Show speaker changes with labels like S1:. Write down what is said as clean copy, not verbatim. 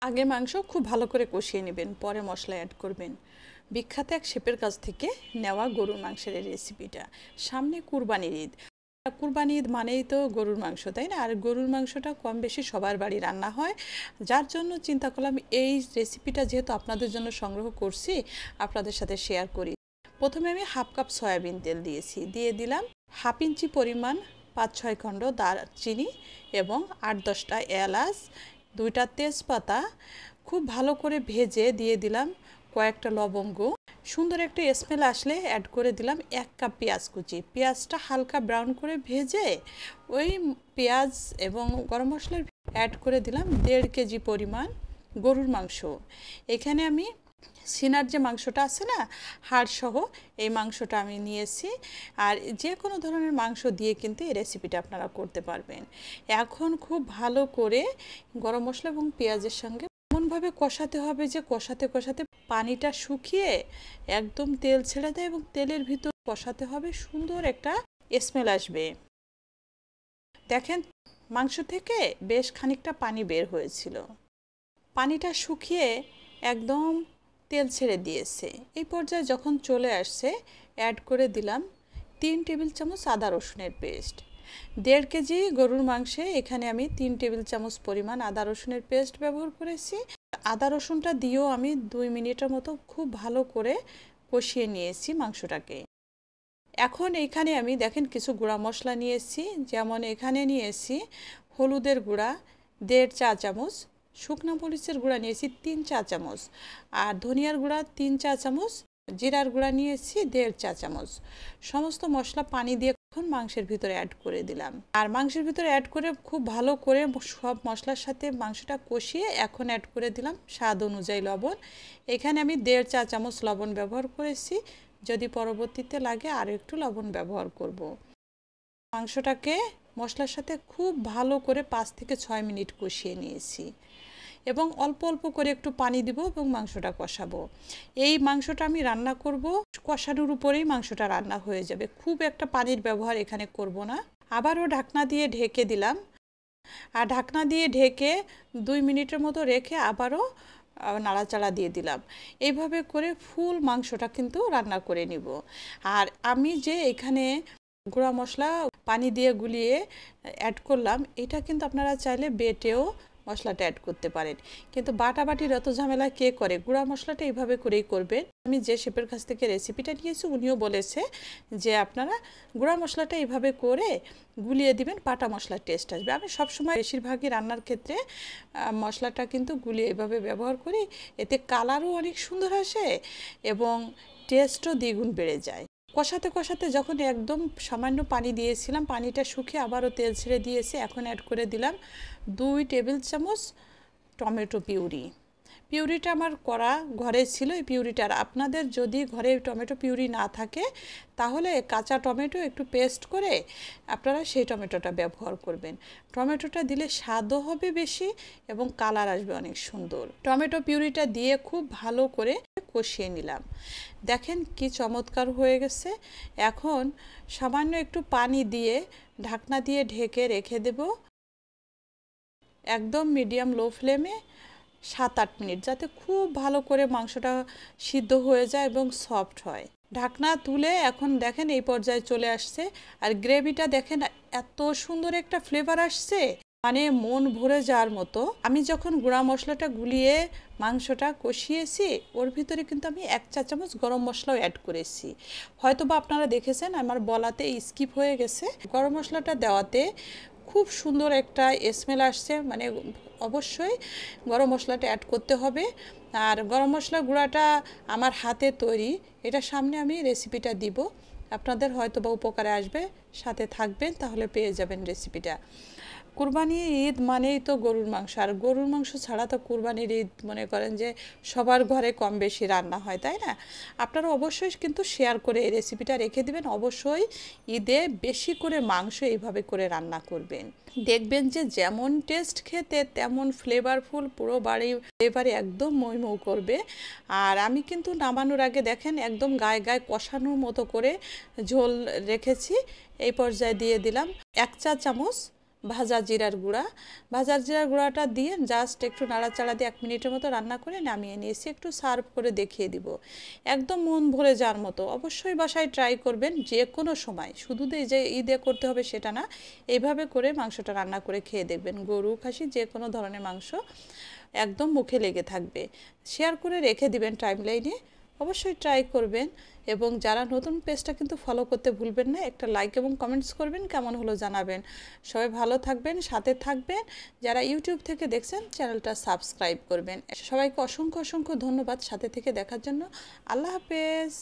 S1: আগে মাংস খুব ভালো করে কষিয়ে নেবেন, পরে মশলা অ্যাড করবেন। বিখ্যাত এক শেফের কাছ থেকে নেওয়া গরুর মাংসের এই রেসিপিটা। সামনে কুরবানির ঈদ। কুরবানি ঈদ মানেই তো গরুর মাংস, তাই না? আর গরুর মাংসটা কম বেশি সবার বাড়ি রান্না হয়, যার জন্য চিন্তা করলাম এই রেসিপিটা যেহেতু আপনাদের জন্য সংগ্রহ করছি, আপনাদের সাথে শেয়ার করি। প্রথমে আমি হাফ কাপ সয়াবিন তেল দিয়েছি, দিয়ে দিলাম হাফ ইঞ্চি পরিমাণ 5-6 খণ্ড দারচিনি এবং 8-10টা এলাচ, 2টা তেজপাতা খুব ভালো করে ভেজে দিয়ে দিলাম কয়েকটা লবঙ্গ। সুন্দর একটা স্মেল আসলে অ্যাড করে দিলাম 1 কাপ পেঁয়াজ কুচি। পেঁয়াজটা হালকা ব্রাউন করে ভেজে ওই পেঁয়াজ এবং গরম মশলার অ্যাড করে দিলাম 1.5 কেজি পরিমাণ গরুর মাংস। এখানে আমি সিনার যে মাংসটা আছে না, হাড়সহ, এই মাংসটা আমি নিয়েছি। আর যে কোনো ধরনের মাংস দিয়ে কিন্তু এই রেসিপিটা আপনারা করতে পারবেন। এখন খুব ভালো করে গরম মশলা এবং পেঁয়াজের সঙ্গে এমনভাবে কষাতে হবে যে কষাতে কষাতে পানিটা শুকিয়ে একদম তেল ছেড়ে দেয় এবং তেলের ভিতর কষাতে হবে, সুন্দর একটা স্মেল আসবে। দেখেন মাংস থেকে বেশ খানিকটা পানি বের হয়েছিল, পানিটা শুকিয়ে একদম তেল ছেড়ে দিয়েছে। এই পর্যায়ে যখন চলে আসছে অ্যাড করে দিলাম 3 টেবিল চামচ আদা রসুনের পেস্ট। 1.5 কেজি গরুর মাংসে এখানে আমি 3 টেবিল চামচ পরিমাণ আদা রসুনের পেস্ট ব্যবহার করেছি। আদা রসুনটা দিয়েও আমি 2 মিনিটের মতো খুব ভালো করে কষিয়ে নিয়েছি মাংসটাকে। এখন এখানে আমি দেখেন কিছু গুঁড়া মশলা নিয়েছি, যেমন এখানে নিয়েছি হলুদের গুঁড়া 1.5 চা চামচ, শুকনো মরিচের গুঁড়া নিয়েছি 3 চা চামচ, আর ধনিয়ার গুঁড়া 3 চা চামচ, জিরার গুঁড়া নিয়েছি 1.5 চা চামচ। সমস্ত মশলা পানি দিয়ে এখন মাংসের ভিতরে অ্যাড করে দিলাম। আর মাংসের ভিতরে অ্যাড করে খুব ভালো করে সব মশলার সাথে মাংসটা কষিয়ে এখন অ্যাড করে দিলাম স্বাদ অনুযায়ী লবণ। এখানে আমি 1.5 চা চামচ লবণ ব্যবহার করেছি, যদি পরবর্তীতে লাগে আরও একটু লবণ ব্যবহার করব। মাংসটাকে মশলার সাথে খুব ভালো করে 5 থেকে 6 মিনিট কষিয়ে নিয়েছি এবং অল্প অল্প করে একটু পানি দিব এবং মাংসটা কষাবো। এই মাংসটা আমি রান্না করব কষানোর উপরেই মাংসটা রান্না হয়ে যাবে, খুব একটা পানির ব্যবহার এখানে করব না। আবারও ঢাকনা দিয়ে ঢেকে দিলাম, আর ঢাকনা দিয়ে ঢেকে 2 মিনিটের মতো রেখে আবারও নাড়াচাড়া দিয়ে দিলাম। এইভাবে করে ফুল মাংসটা কিন্তু রান্না করে নিব। আর আমি যে এখানে গুঁড়া মশলা পানি দিয়ে গুলিয়ে অ্যাড করলাম, এটা কিন্তু আপনারা চাইলে বেটেও মশলাটা অ্যাড করতে পারেন, কিন্তু বাটাবাটির এত ঝামেলা কে করে? গুঁড়া মশলাটা এইভাবে করেই করবেন। আমি যে শেফের কাছ থেকে রেসিপিটা নিয়েছি উনিও বলেছে যে আপনারা গুঁড়া মশলাটা এইভাবে করে গুলিয়ে দিবেন, বাটা মশলার টেস্ট আসবে। আমি সবসময় বেশিরভাগই রান্নার ক্ষেত্রে মশলাটা কিন্তু গুলিয়ে এইভাবে ব্যবহার করি, এতে কালারও অনেক সুন্দর আসে এবং টেস্টও দ্বিগুণ বেড়ে যায়। কষাতে কষাতে যখন একদম সামান্য পানি দিয়েছিলাম, পানিটা শুকিয়ে আবারও তেল ছেড়ে দিয়েছে। এখন অ্যাড করে দিলাম 2 টেবিল চামচ টমেটো পিউরি। পিউরিটা আমার করা ঘরে ছিল, এই পিউরিটা। আর আপনাদের যদি ঘরে টমেটো পিউরি না থাকে তাহলে কাঁচা টমেটো একটু পেস্ট করে আপনারা সেই টমেটোটা ব্যবহার করবেন। টমেটোটা দিলে স্বাদও হবে বেশি এবং কালার আসবে অনেক সুন্দর। টমেটো পিউরিটা দিয়ে খুব ভালো করে কষিয়ে নিলাম। দেখেন কি চমৎকার হয়ে গেছে। এখন সামান্য একটু পানি দিয়ে ঢাকনা দিয়ে ঢেকে রেখে দেব একদম মিডিয়াম লো ফ্লেমে 7-8 মিনিট, যাতে খুব ভালো করে মাংসটা সিদ্ধ হয়ে যায় এবং সফট হয়। ঢাকনা তুলে এখন দেখেন এই পর্যায়ে চলে আসছে, আর গ্রেভিটা দেখেন এত সুন্দর একটা ফ্লেভার আসছে, মানে মন ভরে যাওয়ার মতো। আমি যখন গুঁড়া মশলাটা গুলিয়ে মাংসটা কষিয়েছি, ওর ভিতরে কিন্তু আমি 1 চা চামচ গরম মশলাও অ্যাড করেছি। হয়তো বা আপনারা দেখেছেন আমার বলাতে স্কিপ হয়ে গেছে। গরম মশলাটা দেওয়াতে খুব সুন্দর একটা স্মেল আসছে, মানে অবশ্যই গরম মশলাটা অ্যাড করতে হবে। আর গরম মশলা গুঁড়াটা আমার হাতে তৈরি, এটা সামনে আমি রেসিপিটা দিব, আপনাদের হয়তো বা উপকারে আসবে, সাথে থাকবেন তাহলে পেয়ে যাবেন রেসিপিটা। কুরবানি ঈদ মানেই তো গরুর মাংস, আর গরুর মাংস ছাড়া তো কুরবানির ঈদ মনে করেন যে সবার ঘরে কম বেশি রান্না হয়, তাই না? আপনারা অবশ্যই কিন্তু শেয়ার করে এই রেসিপিটা রেখে দিবেন। অবশ্যই ঈদে বেশি করে মাংস এইভাবে করে রান্না করবেন, দেখবেন যে যেমন টেস্ট খেতে তেমন ফ্লেভারফুল, পুরো বাড়ি ফ্লেভারে একদম মই মৌ করবে। আর আমি কিন্তু নামানোর আগে দেখেন একদম গায়ে গায়ে কষানোর মতো করে ঝোল রেখেছি। এই পর্যায়ে দিয়ে দিলাম 1 চা চামচ ভাজা জিরার গুঁড়া। ভাজা জিরার গুঁড়াটা দিয়ে জাস্ট একটু নাড়াচাড়া দিয়ে 1 মিনিটের মতো রান্না করে নামিয়ে নিয়েছি। একটু সার্ভ করে দেখিয়ে দিব, একদম মন ভরে যাওয়ার মতো। অবশ্যই বাসায় ট্রাই করবেন যে কোনো সময়, শুধু যে ঈদে করতে হবে সেটা না, এইভাবে করে মাংসটা রান্না করে খেয়ে দেখবেন। গরু খাসি যে কোনো ধরনের মাংস একদম মুখে লেগে থাকবে। শেয়ার করে রেখে দিবেন টাইমলাইনে, অবশ্যই ট্রাই করবেন। এবং যারা নতুন পেজটা কিন্তু ফলো করতে ভুলবেন না, একটা লাইক এবং কমেন্টস করবেন, কেমন হলো জানাবেন। সবাই ভালো থাকবেন, সাথে থাকবেন। যারা ইউটিউব থেকে দেখছেন চ্যানেলটা সাবস্ক্রাইব করবেন। সবাইকে অসংখ্য অসংখ্য ধন্যবাদ সাথে থেকে দেখার জন্য। আল্লাহ হাফেজ।